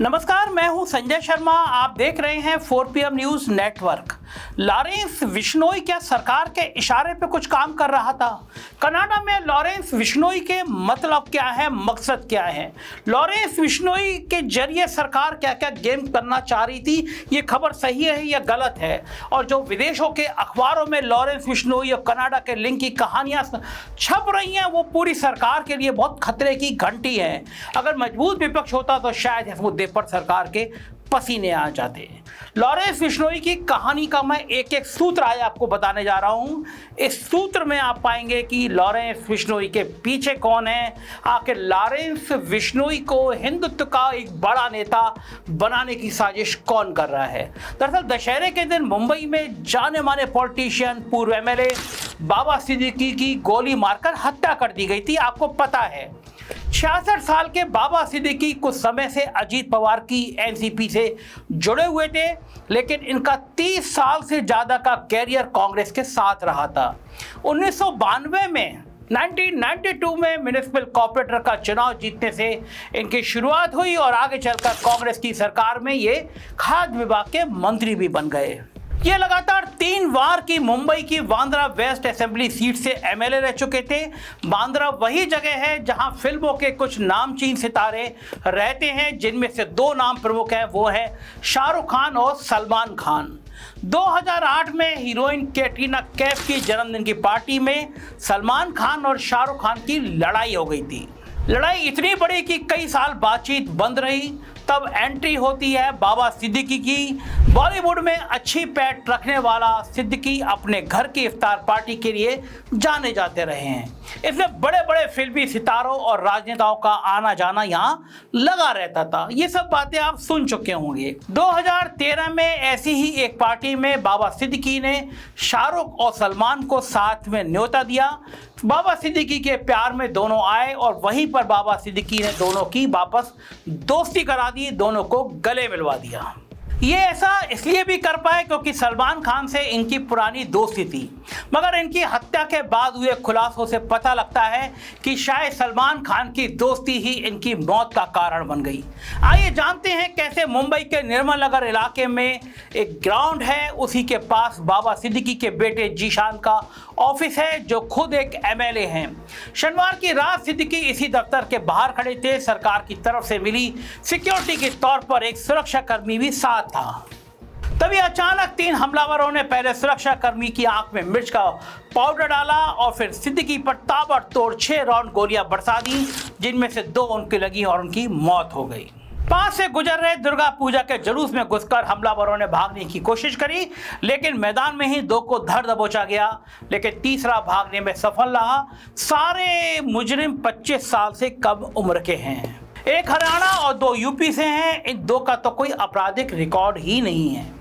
नमस्कार, मैं हूं संजय शर्मा। आप देख रहे हैं 4PM news network. Lawrence Bishnoi क्या सरकार के इशारे पे कुछ काम कर रहा था? कनाडा में लॉरेंस बिश्नोई के मतलब क्या है, मकसद क्या है? लॉरेंस बिश्नोई के जरिए सरकार क्या क्या गेम करना चाह रही थी, ये खबर सही है या गलत है? और जो विदेशों के अखबारों में लॉरेंस बिश्नोई और कनाडा के लिंक की कहानियां छप रही हैं, वो पूरी सरकार के लिए बहुत खतरे की घंटी है। अगर मजबूत विपक्ष होता तो शायद इस मुद्दे पर सरकार के पसीने आ जाते। लॉरेंस बिश्नोई की कहानी का मैं एक एक सूत्र आज आपको बताने जा रहा हूं। इस सूत्र में आप पाएंगे कि लॉरेंस बिश्नोई के पीछे कौन है, आखिर लॉरेंस बिश्नोई को हिंदुत्व का एक बड़ा नेता बनाने की साजिश कौन कर रहा है। दरअसल दशहरे के दिन मुंबई में जाने माने पॉलिटिशियन, पूर्व MLA बाबा सिद्दीकी की गोली मारकर हत्या कर दी गई थी। आपको पता है 66 साल के बाबा सिद्दीकी कुछ समय से अजीत पवार की NCP से जुड़े हुए थे, लेकिन इनका 30 साल से ज़्यादा का कैरियर कांग्रेस के साथ रहा था। 1992 में 1992 में म्युनिसिपल कॉर्पोरेटर का चुनाव जीतने से इनकी शुरुआत हुई और आगे चलकर कांग्रेस की सरकार में ये खाद्य विभाग के मंत्री भी बन गए। ये लगातार 3 बार की मुंबई की बांद्रा वेस्ट असेंबली सीट से MLA रह चुके थे। बांद्रा वही जगह है जहां फिल्मों के कुछ नामचीन सितारे रहते हैं, जिनमें से 2 नाम प्रमुख हैं, वो है शाहरुख खान और सलमान खान। 2008 में हीरोइन कैटरीना कैफ की जन्मदिन की पार्टी में सलमान खान और शाहरुख खान की लड़ाई हो गई थी। लड़ाई इतनी बड़ी कि कई साल बातचीत बंद रही। तब एंट्री होती है बाबा सिद्दीकी की। बॉलीवुड में अच्छी पैठ रखने वाला सिद्दीकी अपने घर की इफ्तार पार्टी के लिए जाने जाते रहे हैं। इसमें बड़े बड़े फिल्मी सितारों और राजनेताओं का आना जाना यहाँ लगा रहता था। ये सब बातें आप सुन चुके होंगे। 2013 में ऐसी ही एक पार्टी में बाबा सिद्दीकी ने शाहरुख और सलमान को साथ में न्योता दिया। बाबा सिद्दीकी के प्यार में दोनों आए और वहीं पर बाबा सिद्दीकी ने दोनों की वापस दोस्ती करा दी, दोनों को गले मिलवा दिया। ये ऐसा इसलिए भी कर पाए क्योंकि सलमान खान से इनकी पुरानी दोस्ती थी, मगर इनकी हत्या के बाद हुए खुलासों से पता लगता है कि शायद सलमान खान की दोस्ती ही इनकी मौत का कारण बन गई। आइए जानते हैं कैसे मुंबई के निर्मल नगर इलाके में एक ग्राउंड है, उसी के पास बाबा सिद्दीकी के बेटे जीशान का ऑफिस है, जो खुद एक MLA हैं। शनिवार की रात सिद्दीकी इसी दफ्तर के बाहर खड़े थे। सरकार की तरफ से मिली सिक्योरिटी के तौर पर एक सुरक्षा कर्मी भी साथ था। तभी अचानक 3 हमलावरों ने पहले सुरक्षा कर्मी की आंख में मिर्च का पाउडर डाला और फिर सिद्दीकी पर ताबड़तोड़ 6 राउंड गोलियां बरसा दी, जिनमें से 2 उनकी लगी और उनकी मौत हो गई। पास से गुजर रहे दुर्गा पूजा के जुलूस में घुसकर हमलावरों ने भागने की कोशिश करी, लेकिन मैदान में ही 2 को धर दबोचा गया, लेकिन तीसरा भागने में सफल रहा। सारे मुजरिम 25 साल से कम उम्र के हैं। एक हरियाणा और 2 यूपी से हैं। इन 2 का तो कोई आपराधिक रिकॉर्ड ही नहीं है।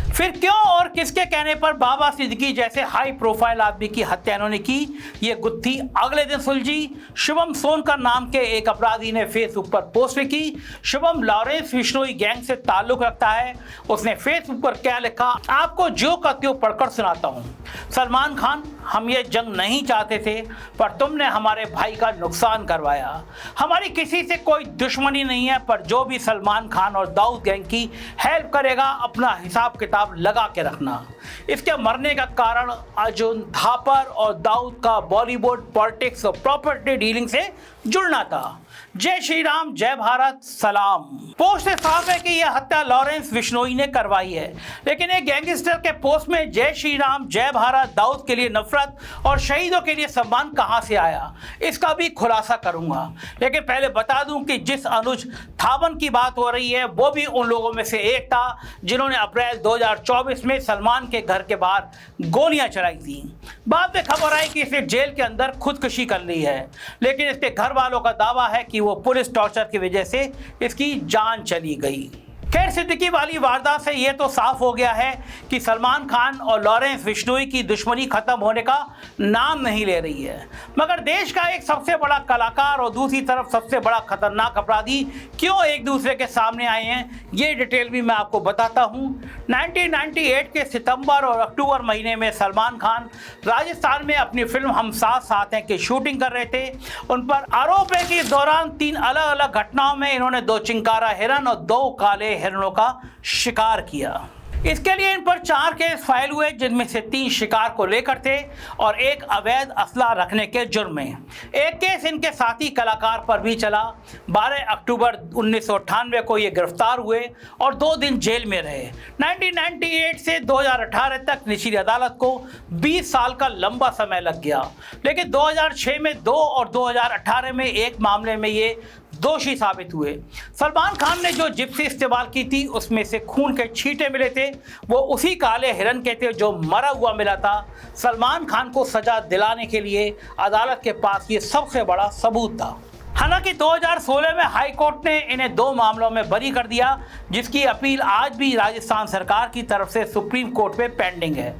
फिर क्यों और किसके कहने पर बाबा सिद्दीकी जैसे हाई प्रोफाइल आदमी की हत्या इन्होंने की, ये गुत्थी अगले दिन सुलझी। शुभम सोनकर नाम के एक अपराधी ने फेसबुक पर पोस्ट की। शुभम लॉरेंस बिश्नोई गैंग से ताल्लुक रखता है। उसने फेसबुक पर क्या लिखा, आपको जो का त्यों पढ़कर सुनाता हूँ। सलमान खान, हम ये जंग नहीं चाहते थे, पर तुमने हमारे भाई का नुकसान करवाया। हमारी किसी से कोई दुश्मनी नहीं है, पर जो भी सलमान खान और दाऊद गैंग की हेल्प करेगा, अपना हिसाब किताब लगा के रखना। इसके मरने का कारण अर्जुन थापर और दाऊद का बॉलीवुड, पॉलिटिक्स और प्रॉपर्टी डीलिंग से जुड़ना था। जय श्री राम, जय भारत, सलाम। पोस्ट से साफ है कि यह हत्या लॉरेंस बिश्नोई ने करवाई है, लेकिन एक गैंगस्टर के पोस्ट में जय श्री राम, जय भारत, दाऊद के लिए नफरत और शहीदों के लिए सम्मान कहां से आया, इसका भी खुलासा करूंगा। लेकिन पहले बता दूं कि जिस अनुज थावन की बात हो रही है, वो भी उन लोगों में से एक था जिन्होंने अप्रैल 2024 में सलमान के घर के बाहर गोलियां चलाई थी। बाद में खबर आई कि इसे जेल के अंदर खुदकुशी कर ली है, लेकिन इसके घर वालों का दावा है कि वो पुलिस टॉर्चर की वजह से इसकी जान चली गई। खैर, सिद्दीकी वाली वारदात से यह तो साफ हो गया है कि सलमान खान और लॉरेंस बिश्नोई की दुश्मनी खत्म होने का नाम नहीं ले रही है। मगर देश का एक सबसे बड़ा कलाकार और दूसरी तरफ सबसे बड़ा खतरनाक अपराधी क्यों एक दूसरे के सामने आए हैं, ये डिटेल भी मैं आपको बताता हूँ। 1998 के सितंबर और अक्टूबर महीने में सलमान खान राजस्थान में अपनी फिल्म हम साथ साथ हैं की शूटिंग कर रहे थे। उन पर आरोप है कि इस दौरान 3 अलग अलग घटनाओं में इन्होंने 2 चिंकारा हिरन और 2 काले हिरणों का शिकार किया। इसके लिए इन पर 4 केस फाइल हुए, जिनमें से 3 शिकार को लेकर थे और 1 अवैध असला रखने के जुर्म में। एक केस इनके साथी कलाकार पर भी चला। 12 अक्टूबर 1998 को ये गिरफ्तार हुए और 2 दिन जेल में रहे। 1998 से 2018 तक निचली अदालत को 20 साल का लंबा समय लग गया, लेकिन 2006 में 2 और 2018 में 1 मामले में ये दोषी साबित हुए। सलमान खान ने जो जिप्सी इस्तेमाल की थी उसमें से खून के छींटे मिले थे, वो उसी काले हिरन के थे जो मरा हुआ मिला था। सलमान खान को सजा दिलाने के लिए अदालत के पास ये सबसे बड़ा सबूत था। हालांकि 2016 में हाई कोर्ट ने इन्हें 2 मामलों में बरी कर दिया, जिसकी अपील आज भी राजस्थान सरकार की तरफ से सुप्रीम कोर्ट में पेंडिंग है।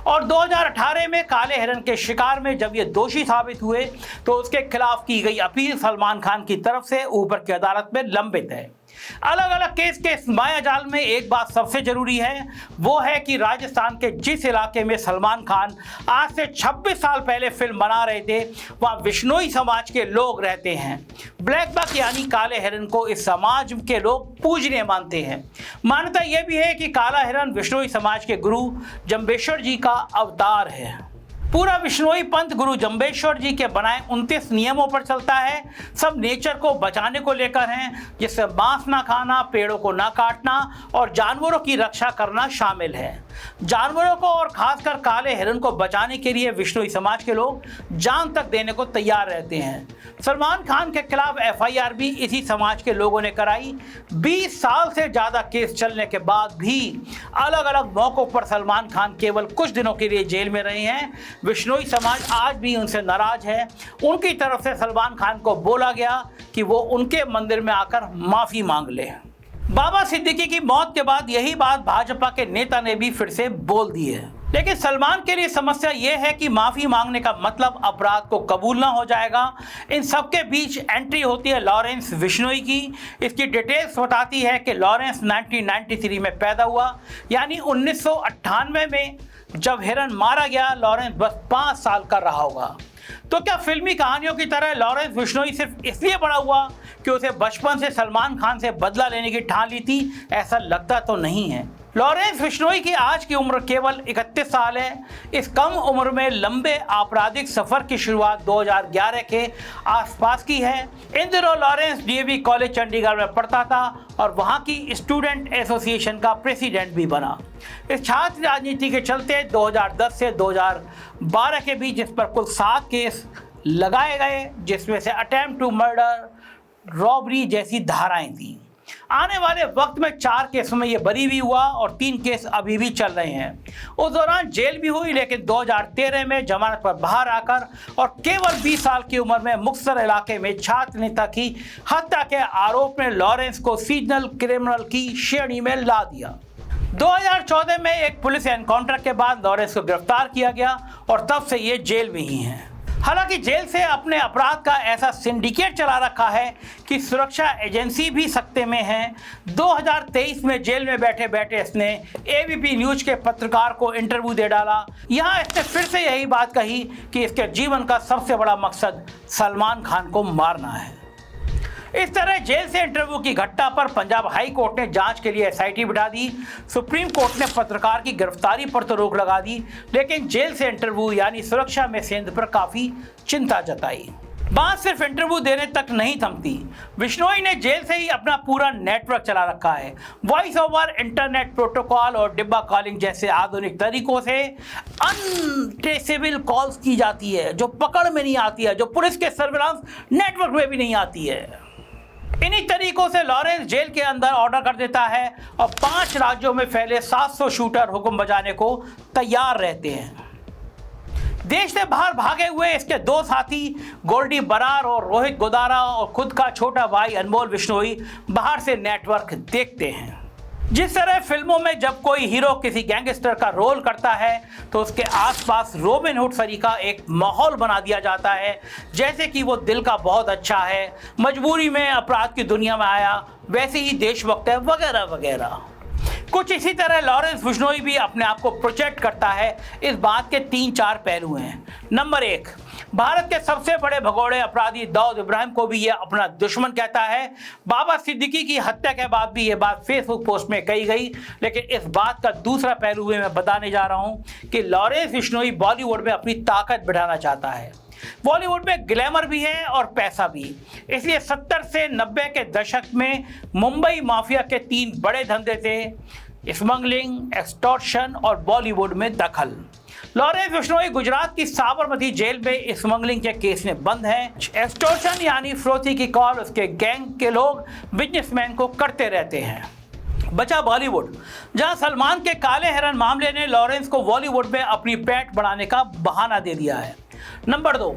और 2018 में काले हिरन के शिकार में जब ये दोषी साबित हुए तो उसके खिलाफ की गई अपील सलमान खान की तरफ से ऊपर की अदालत में लंबित है। अलग अलग केस के इस मायाजाल में एक बात सबसे जरूरी है, वो है कि राजस्थान के जिस इलाके में सलमान खान आज से 26 साल पहले फिल्म बना रहे थे, वहाँ विश्नोई समाज के लोग रहते हैं। ब्लैक बक यानी काले हिरन को इस समाज के लोग पूजनीय मानते हैं। मान्यता यह भी है कि काला हिरन विश्नोई समाज के गुरु जंबेश्वर जी का अवतार है। पूरा विश्नोई पंथ गुरु जंबेश्वर जी के बनाए 29 नियमों पर चलता है। सब नेचर को बचाने को लेकर हैं, जिससे मांस ना खाना, पेड़ों को ना काटना और जानवरों की रक्षा करना शामिल है। जानवरों को और खासकर काले हिरन को बचाने के लिए विश्नोई समाज के लोग जान तक देने को तैयार रहते हैं। सलमान खान के खिलाफ FIR भी इसी समाज के लोगों ने कराई। 20 साल से ज़्यादा केस चलने के बाद भी अलग अलग मौक़ों पर सलमान खान केवल कुछ दिनों के लिए जेल में रहे हैं। विश्नोई समाज आज भी उनसे नाराज है। उनकी तरफ से सलमान खान को बोला गया कि वो उनके मंदिर में आकर माफ़ी मांग ले। बाबा सिद्दीकी की मौत के बाद यही बात भाजपा के नेता ने भी फिर से बोल दी है। लेकिन सलमान के लिए समस्या यह है कि माफ़ी मांगने का मतलब अपराध को कबूलना हो जाएगा। इन सबके बीच एंट्री होती है लॉरेंस विश्नोई की। इसकी डिटेल्स बताती है कि लॉरेंस 1993 में पैदा हुआ, यानी 1998 में जब हिरन मारा गया लॉरेंस बस 5 साल का रहा होगा। तो क्या फिल्मी कहानियों की तरह लॉरेंस विश्नोई सिर्फ इसलिए बड़ा हुआ कि उसे बचपन से सलमान खान से बदला लेने की ठान ली थी? ऐसा लगता तो नहीं है। लॉरेंस विश्नोई की आज की उम्र केवल 31 साल है। इस कम उम्र में लंबे आपराधिक सफर की शुरुआत 2011 के आसपास की है। इन दिनों लॉरेंस DAV कॉलेज चंडीगढ़ में पढ़ता था और वहां की स्टूडेंट एसोसिएशन का प्रेसिडेंट भी बना। इस छात्र राजनीति के चलते 2010 से 2012 के बीच इस पर कुल 7 केस लगाए गए, जिसमें से अटेम्प्ट टू मर्डर, रॉबरी जैसी धाराएं थी। आने वाले वक्त में 4 केसों में ये बरी भी हुआ और 3 केस अभी भी चल रहे हैं। उस दौरान जेल भी हुई, लेकिन 2013 में जमानत पर बाहर आकर और केवल 20 साल की उम्र में मुक्तसर इलाके में छात्र नेता की हत्या के आरोप में लॉरेंस को सीजनल क्रिमिनल की श्रेणी में ला दिया। 2014 में एक पुलिस एनकाउंटर के बाद लॉरेंस को गिरफ्तार किया गया और तब से ये जेल में ही हैं। हालांकि जेल से अपने अपराध का ऐसा सिंडिकेट चला रखा है कि सुरक्षा एजेंसी भी सकते में है। 2023 में जेल में बैठे बैठे इसने ABP न्यूज के पत्रकार को इंटरव्यू दे डाला। यहाँ इसने फिर से यही बात कही कि इसके जीवन का सबसे बड़ा मकसद सलमान खान को मारना है। इस तरह जेल से इंटरव्यू की घटना पर पंजाब हाई कोर्ट ने जांच के लिए SIT बिठा दी। सुप्रीम कोर्ट ने पत्रकार की गिरफ्तारी पर तो रोक लगा दी, लेकिन जेल से इंटरव्यू यानी सुरक्षा में सेंध पर काफ़ी चिंता जताई। बात सिर्फ इंटरव्यू देने तक नहीं थमती। विश्नोई ने जेल से ही अपना पूरा नेटवर्क चला रखा है। वॉइस ओवर, इंटरनेट प्रोटोकॉल और डिब्बा कॉलिंग जैसे आधुनिक तरीकों से अनट्रेसेबल कॉल्स की जाती है, जो पकड़ में नहीं आती है, जो पुलिस के सर्विलांस नेटवर्क में भी नहीं आती है। इन्हीं तरीकों से लॉरेंस जेल के अंदर ऑर्डर कर देता है और 5 राज्यों में फैले 700 शूटर हुक्म बजाने को तैयार रहते हैं। देश से बाहर भागे हुए इसके 2 साथी गोल्डी बरार और रोहित गोदारा और खुद का छोटा भाई अनमोल विश्नोई बाहर से नेटवर्क देखते हैं। जिस तरह फिल्मों में जब कोई हीरो किसी गैंगस्टर का रोल करता है तो उसके आसपास रॉबिन हुड सरीका एक माहौल बना दिया जाता है, जैसे कि वो दिल का बहुत अच्छा है, मजबूरी में अपराध की दुनिया में आया, वैसे ही देशभक्त है, वगैरह वगैरह। कुछ इसी तरह लॉरेंस बिश्नोई भी अपने आप को प्रोजेक्ट करता है। इस बात के 3-4 पहलू हैं। नंबर 1, भारत के सबसे बड़े भगोड़े अपराधी दाऊद इब्राहिम को भी यह अपना दुश्मन कहता है। बाबा सिद्दीकी की हत्या के बाद भी यह बात फेसबुक पोस्ट में कही गई, लेकिन इस बात का दूसरा पहलू भी मैं बताने जा रहा हूं कि लॉरेंस बिश्नोई बॉलीवुड में अपनी ताकत बढ़ाना चाहता है। बॉलीवुड में ग्लैमर भी है और पैसा भी, इसलिए 70 से 90 के दशक में मुंबई माफिया के 3 बड़े धंधे थे: स्मगलिंग, एक्सटॉर्शन और बॉलीवुड में दखल। लॉरेंस बिश्नोई गुजरात की साबरमती जेल में स्मगलिंग के केस में बंद है। एक्सटॉर्शन यानी फिरौती की कॉल उसके गैंग के लोग बिजनेसमैन को करते रहते हैं। बचा बॉलीवुड, जहां सलमान के काले हिरन मामले ने लॉरेंस को बॉलीवुड में अपनी पैठ बढ़ाने का बहाना दे दिया है। नंबर 2,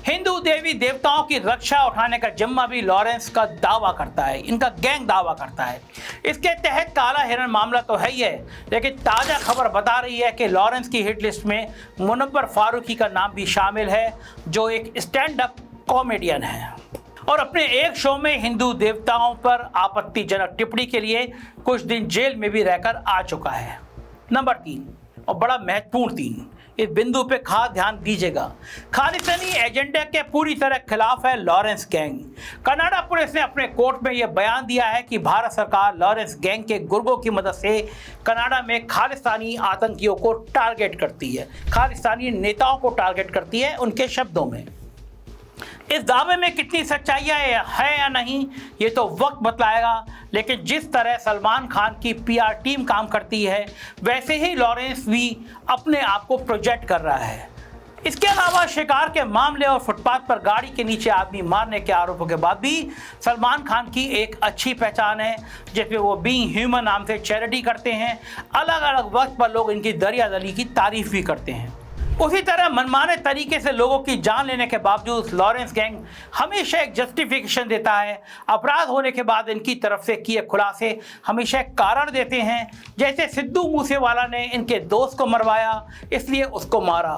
हिंदू देवी देवताओं की रक्षा उठाने का जिम्मा भी लॉरेंस का दावा करता है, इनका गैंग दावा करता है। इसके तहत काला हिरन मामला तो है ही है, लेकिन ताज़ा खबर बता रही है कि लॉरेंस की हिट लिस्ट में मुनव्वर फारूकी का नाम भी शामिल है, जो एक स्टैंड अप कॉमेडियन है और अपने एक शो में हिंदू देवताओं पर आपत्तिजनक टिप्पणी के लिए कुछ दिन जेल में भी रहकर आ चुका है। नंबर 3, और बड़ा महत्वपूर्ण 3, इस बिंदु पे खास ध्यान दीजिएगा, खालिस्तानी एजेंडा के पूरी तरह खिलाफ है लॉरेंस गैंग। कनाडा पुलिस ने अपने कोर्ट में यह बयान दिया है कि भारत सरकार लॉरेंस गैंग के गुर्गों की मदद से कनाडा में खालिस्तानी आतंकियों को टारगेट करती है, खालिस्तानी नेताओं को टारगेट करती है। उनके शब्दों में इस दावे में कितनी सच्चाई है या नहीं, ये तो वक्त बतलाएगा, लेकिन जिस तरह सलमान खान की पीआर टीम काम करती है, वैसे ही लॉरेंस भी अपने आप को प्रोजेक्ट कर रहा है। इसके अलावा शिकार के मामले और फुटपाथ पर गाड़ी के नीचे आदमी मारने के आरोपों के बाद भी सलमान खान की एक अच्छी पहचान है, जिसमें वो बीइंग ह्यूमन नाम से चैरिटी करते हैं। अलग अलग वक्त पर लोग इनकी दरियादली की तारीफ भी करते हैं। उसी तरह मनमाने तरीके से लोगों की जान लेने के बावजूद लॉरेंस गैंग हमेशा एक जस्टिफिकेशन देता है। अपराध होने के बाद इनकी तरफ से किए खुलासे हमेशा एक कारण देते हैं, जैसे सिद्धू मूसेवाला ने इनके दोस्त को मरवाया इसलिए उसको मारा,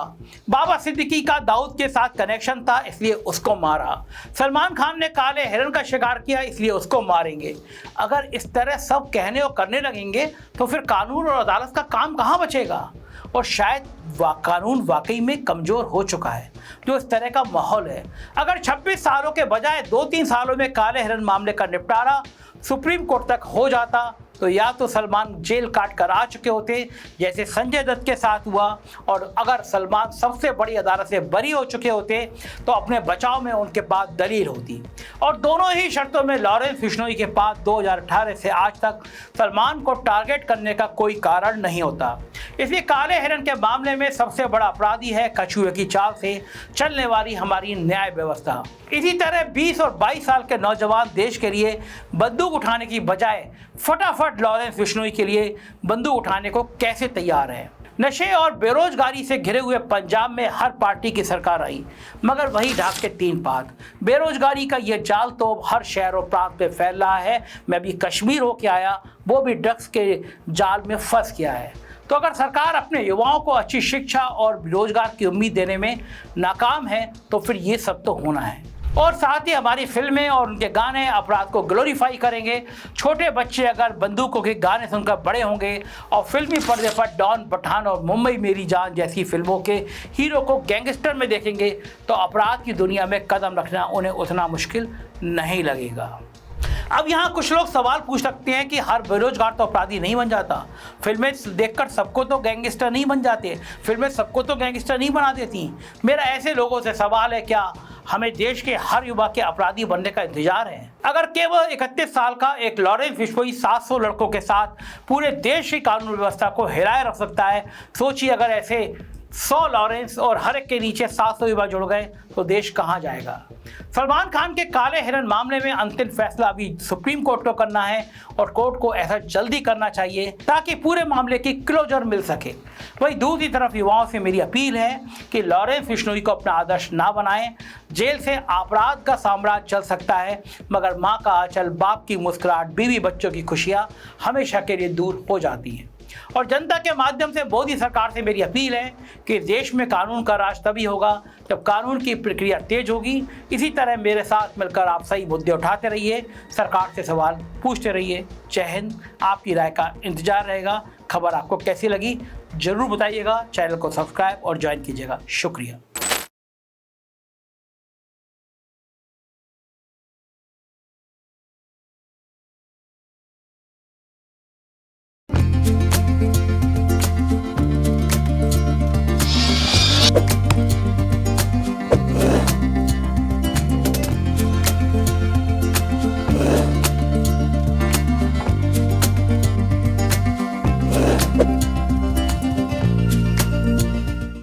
बाबा सिद्दीकी का दाऊद के साथ कनेक्शन था इसलिए उसको मारा, सलमान खान ने काले हिरन का शिकार किया इसलिए उसको मारेंगे। अगर इस तरह सब कहने और करने लगेंगे तो फिर कानून और अदालत का काम कहाँ बचेगा, और शायद कानून वाकई में कमज़ोर हो चुका है जो इस तरह का माहौल है। अगर 26 सालों के बजाय 2-3 सालों में काले हिरन मामले का निपटारा सुप्रीम कोर्ट तक हो जाता तो या तो सलमान जेल काट कर आ चुके होते जैसे संजय दत्त के साथ हुआ, और अगर सलमान सबसे बड़ी अदालत से बरी हो चुके होते तो अपने बचाव में उनके पास दलील होती। और दोनों ही शर्तों में लॉरेंस बिश्नोई के पास 2018 से आज तक सलमान को टारगेट करने का कोई कारण नहीं होता। इसलिए काले हिरन के मामले में सबसे बड़ा अपराधी है कछुए की चाल से चलने वाली हमारी न्याय व्यवस्था। इसी तरह 20 और 22 साल के नौजवान देश के लिए बंदूक उठाने की बजाय फटाफट लॉरेंस बिश्नोई के लिए बंदूक उठाने को कैसे तैयार है। नशे और बेरोजगारी से घिरे हुए पंजाब में हर पार्टी की सरकार आई, मगर वही ढाक के 3 पात। बेरोजगारी का यह जाल तो हर शहर और प्रांत में फैल रहा है। मैं भी कश्मीर होके आया, वो भी ड्रग्स के जाल में फंस गया है। तो अगर सरकार अपने युवाओं को अच्छी शिक्षा और रोजगार की उम्मीद देने में नाकाम है तो फिर ये सब तो होना है। और साथ ही हमारी फिल्में और उनके गाने अपराध को ग्लोरीफाई करेंगे। छोटे बच्चे अगर बंदूकों के गाने सुनकर बड़े होंगे और फिल्मी पर्दे पर डॉन, पठान और मुंबई मेरी जान जैसी फिल्मों के हीरो को गैंगस्टर में देखेंगे तो अपराध की दुनिया में कदम रखना उन्हें उतना मुश्किल नहीं लगेगा। अब यहाँ कुछ लोग सवाल पूछ सकते हैं कि हर बेरोजगार तो अपराधी नहीं बन जाता, फिल्में देखकर सबको तो गैंगस्टर नहीं बन जाते, फिल्में सबको तो गैंगस्टर नहीं बना देती। मेरा ऐसे लोगों से सवाल है, क्या हमें देश के हर युवा के अपराधी बनने का इंतजार है? अगर केवल 31 साल का एक लॉरेंस बिश्नोई 700 लड़कों के साथ पूरे देश की कानून व्यवस्था को हिलाए रख सकता है, सोचिए अगर ऐसे 100 लॉरेंस और हर एक के नीचे 700 युवा जुड़ गए तो देश कहां जाएगा। सलमान खान के काले हिरन मामले में अंतिम फैसला अभी सुप्रीम कोर्ट को करना है और कोर्ट को ऐसा जल्दी करना चाहिए ताकि पूरे मामले की क्लोजर मिल सके। वहीं दूसरी तरफ युवाओं से मेरी अपील है कि लॉरेंस बिश्नोई को अपना आदर्श ना बनाएं। जेल से अपराध का साम्राज्य चल सकता है, मगर माँ का आंचल, बाप की मुस्कुराहट, बीवी बच्चों की खुशियाँ हमेशा के लिए दूर हो जाती हैं। और जनता के माध्यम से मोदी सरकार से मेरी अपील है कि देश में कानून का राज तभी होगा जब कानून की प्रक्रिया तेज होगी। इसी तरह मेरे साथ मिलकर आप सही मुद्दे उठाते रहिए, सरकार से सवाल पूछते रहिए। जय हिंद। आपकी राय का इंतजार रहेगा। खबर आपको कैसी लगी जरूर बताइएगा। चैनल को सब्सक्राइब और ज्वाइन कीजिएगा। शुक्रिया।